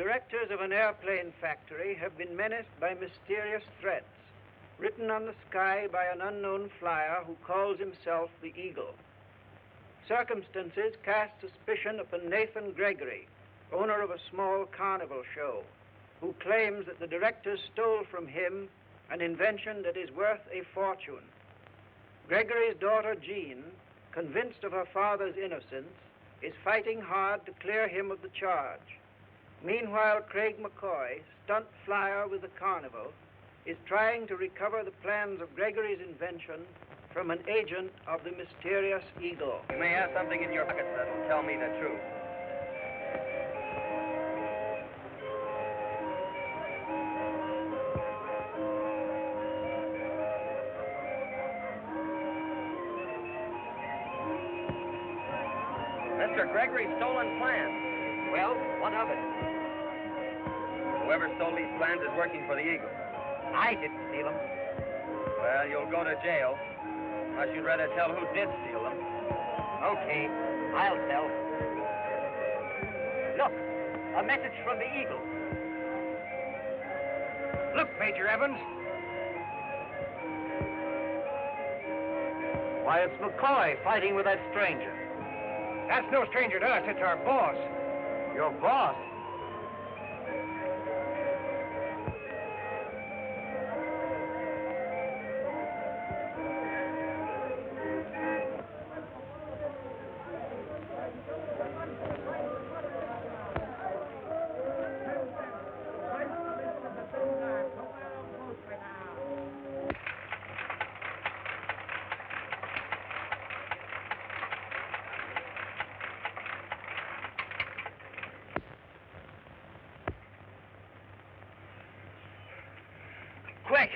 directors of an airplane factory have been menaced by mysterious threats, written on the sky by an unknown flyer who calls himself the Eagle. Circumstances cast suspicion upon Nathan Gregory, owner of a small carnival show, who claims that the directors stole from him an invention that is worth a fortune. Gregory's daughter, Jean, convinced of her father's innocence, is fighting hard to clear him of the charge. Meanwhile, Craig McCoy, stunt flyer with the carnival, is trying to recover the plans of Gregory's invention from an agent of the mysterious Eagle. You may have something in your pockets that'll tell me the truth. Mr. Gregory's stolen plans. Well, what of it? Whoever stole these plans is working for the Eagle. I didn't steal them. Well, you'll go to jail. Unless you'd rather tell who did steal them. Okay, I'll tell. Look, a message from the Eagle. Look, Major Evans. Why, it's McCoy fighting with that stranger. That's no stranger to us. It's our boss. Your boss? Quick!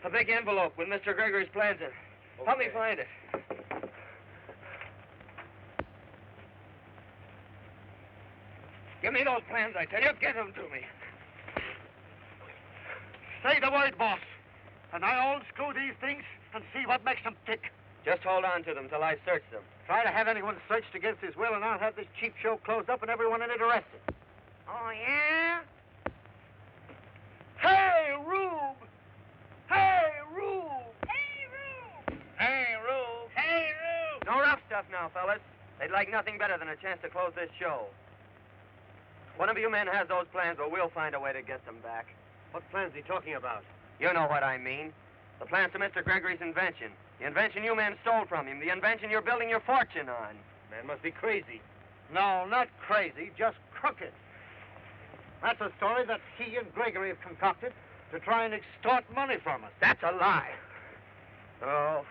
A big envelope with Mr. Gregory's plans in. Okay. Help me find it. Give me those plans, I tell you. Give them to me. Say the word, boss, and I'll unscrew these things and see what makes them tick. Just hold on to them till I search them. Try to have anyone searched against his will, and I'll have this cheap show closed up and everyone in it arrested. Oh, yeah? Hey, Rube! Hey, Rube! Hey, Rube! Hey, Rube! Hey, Rube! No rough stuff now, fellas. They'd like nothing better than a chance to close this show. One of you men has those plans, but we'll find a way to get them back. What plan's he talking about? You know what I mean. The plans to Mr. Gregory's invention. The invention you men stole from him. The invention you're building your fortune on. Man must be crazy. No, not crazy, just crooked. That's a story that he and Gregory have concocted to try and extort money from us. That's a lie. Oh.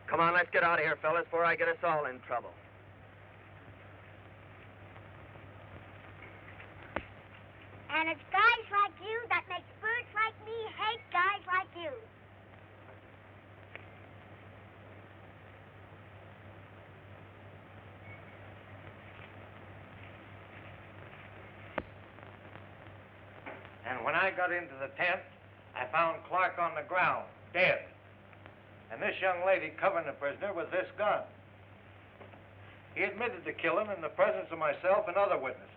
Come on, let's get out of here, fellas, before I get us all in trouble. And it's guys like you that makes birds like me hate guys like you. And when I got into the tent, I found Clark on the ground, dead. And this young lady covering the prisoner with this gun. He admitted to killing in the presence of myself and other witnesses.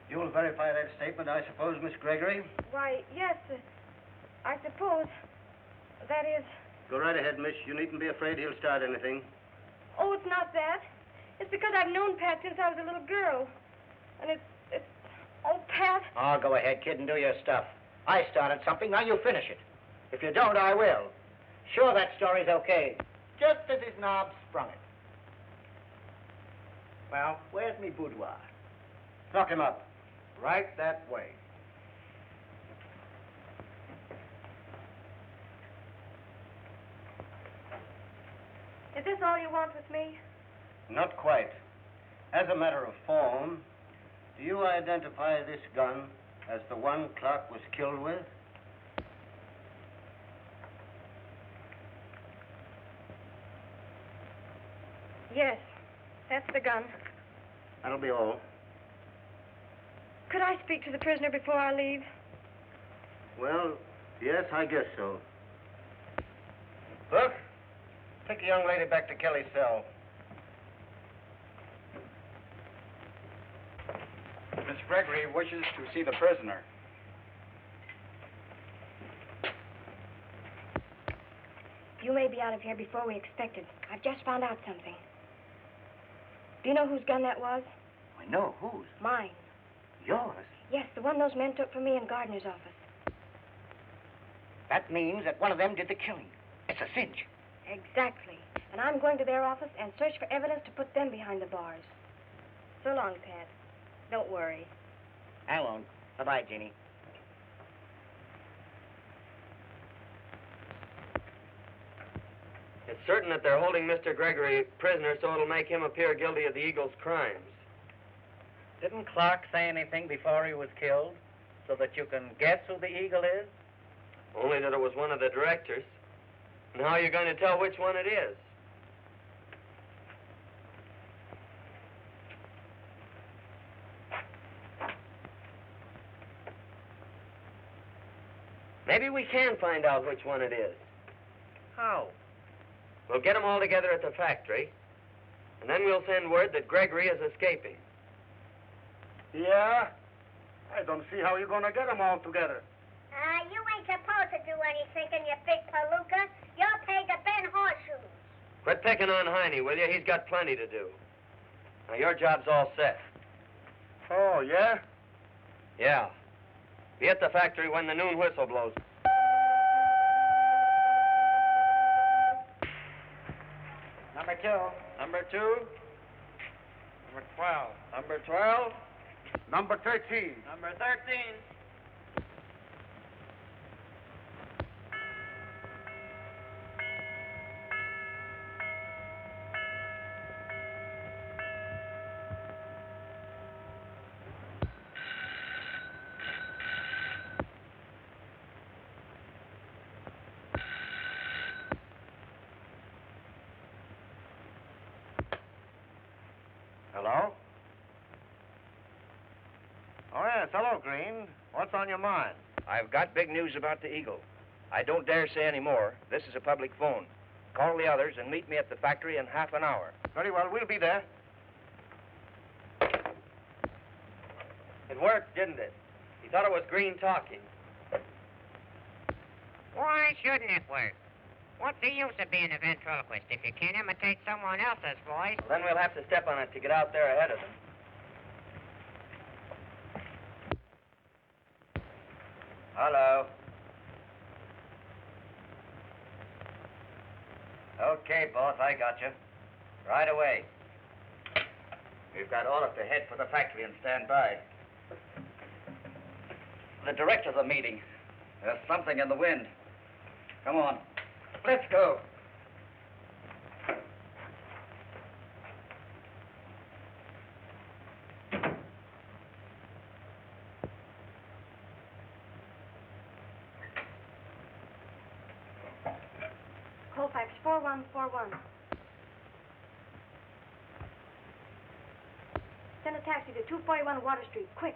You'll verify that statement, I suppose, Miss Gregory? Why, yes, I suppose. That is... Go right ahead, miss. You needn't be afraid he'll start anything. Oh, it's not that. It's because I've known Pat since I was a little girl. And it's... Oh, Pat. Oh, go ahead, kid, and do your stuff. I started something, now you finish it. If you don't, I will. Sure, that story's okay. Just as his knob sprung it. Well, where's me boudoir? Lock him up. Right that way. Is this all you want with me? Not quite. As a matter of form, do you identify this gun as the one Clark was killed with? Yes, that's the gun. That'll be all. Could I speak to the prisoner before I leave? Well, yes, I guess so. Look, take the young lady back to Kelly's cell. Miss Gregory wishes to see the prisoner. You may be out of here before we expected. I've just found out something. Do you know whose gun that was? I know. Whose? Mine. Yours? Yes, the one those men took from me in Gardner's office. That means that one of them did the killing. It's a cinch. Exactly. And I'm going to their office and search for evidence to put them behind the bars. So long, Pat. Don't worry. I won't. Bye-bye, Jeannie. It's certain that they're holding Mr. Gregory prisoner so it'll make him appear guilty of the Eagle's crimes. Didn't Clark say anything before he was killed? So that you can guess who the Eagle is? Only that it was one of the directors. And how are you going to tell which one it is? Maybe we can find out which one it is. How? We'll get them all together at the factory, and then we'll send word that Gregory is escaping. Yeah? I don't see how you're gonna get them all together. You ain't supposed to do any thinking, you big palooka. You're paid to bend horseshoes. Quit picking on Heine, will you? He's got plenty to do. Now, your job's all set. Oh, yeah? Yeah. Be at the factory when the noon whistle blows. Number 2. Number 2. Number 12. Number 12. Number 13. Number 13. Hello? Oh, yes. Hello, Green. What's on your mind? I've got big news about the Eagle. I don't dare say any more. This is a public phone. Call the others and meet me at the factory in half an hour. Very well. We'll be there. It worked, didn't it? He thought it was Green talking. Why shouldn't it work? What's the use of being a ventriloquist if you can't imitate someone else's voice? Well, then we'll have to step on it to get out there ahead of them. Hello. Okay, boss, I got you. Right away. We've got orders to head for the factory and stand by. The director's a meeting. There's something in the wind. Come on. Let's go. Colfax 4141. Send a taxi to 241 Water Street, quick.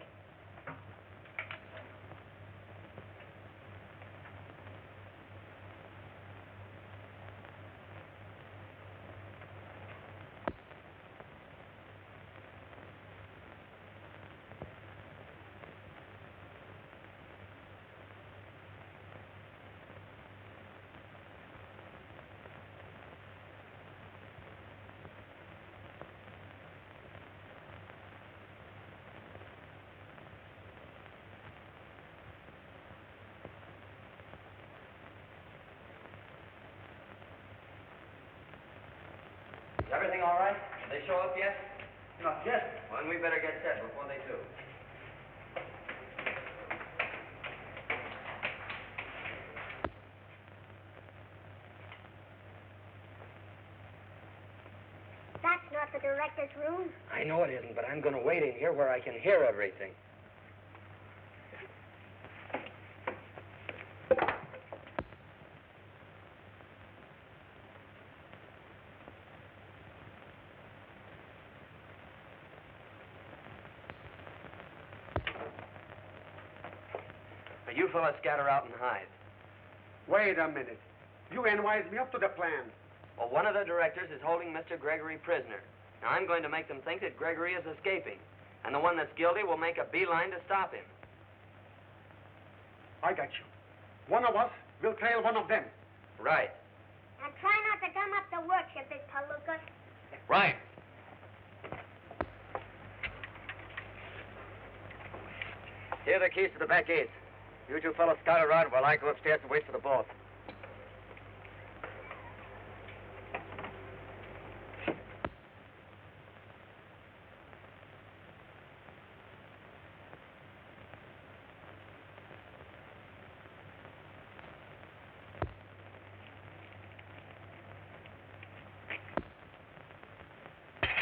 Is everything all right? Did they show up yet? Not yet. Well, then we better get set before they do. That's not the director's room. I know it isn't, but I'm going to wait in here where I can hear everything. Now, you fellas scatter out and hide. Wait a minute. You ain't wised me up to the plan. Well, one of the directors is holding Mr. Gregory prisoner. Now, I'm going to make them think that Gregory is escaping. And the one that's guilty will make a beeline to stop him. I got you. One of us will trail one of them. Right. And try not to gum up the works, you big palooka. Right. Here are the keys to the back gates. You two fellows scout around while I go upstairs and wait for the boss.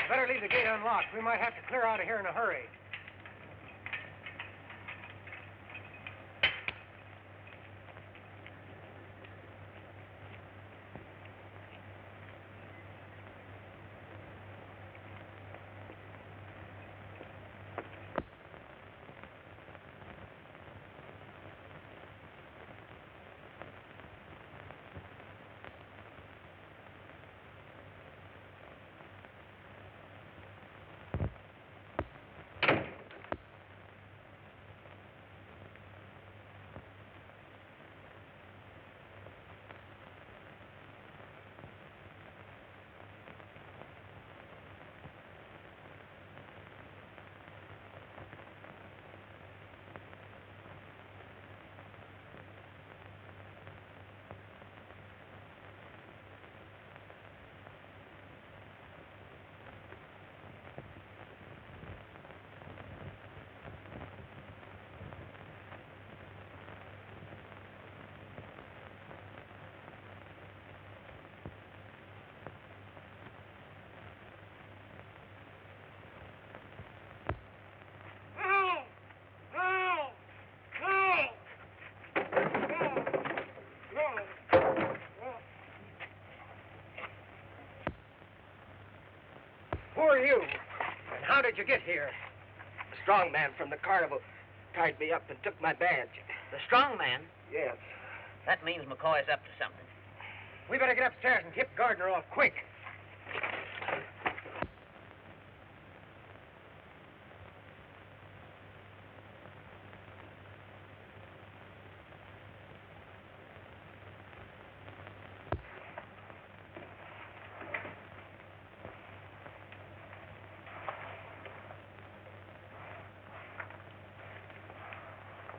Better leave the gate unlocked. We might have to clear out of here in a hurry. Who are you? And how did you get here? The strong man from the carnival tied me up and took my badge. The strong man? Yes. That means McCoy's up to something. We better get upstairs and tip Gardner off quick.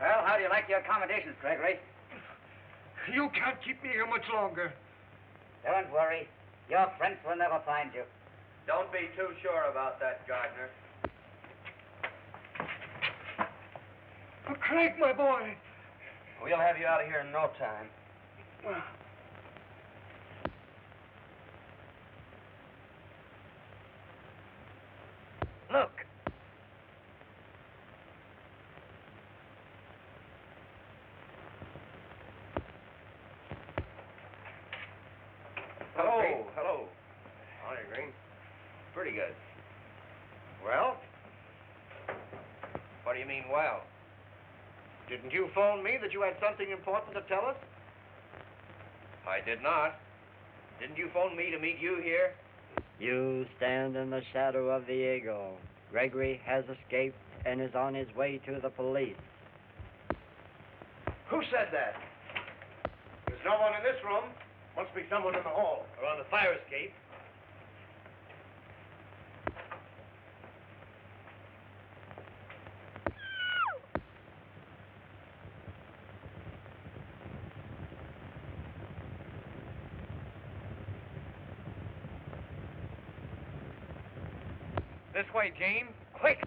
Well, how do you like your accommodations, Gregory? You can't keep me here much longer. Don't worry. Your friends will never find you. Don't be too sure about that, Gardner. Oh, Craig, my boy. We'll have you out of here in no time. Look. Hello, hello. Morning, Green. Pretty good. Well? What do you mean, well? Didn't you phone me that you had something important to tell us? I did not. Didn't you phone me to meet you here? You stand in the shadow of the eagle. Gregory has escaped and is on his way to the police. Who said that? There's no one in this room. Must be someone in the hall or on the fire escape. This way, Gene. Quick!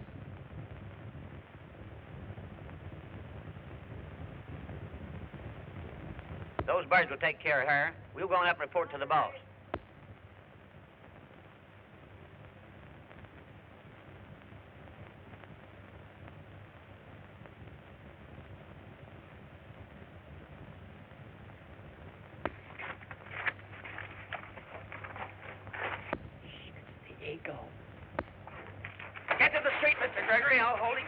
Those birds will take care of her. We'll go on up and report to the boss. The eagle. Get to the street, Mr. Gregory. I'll hold him.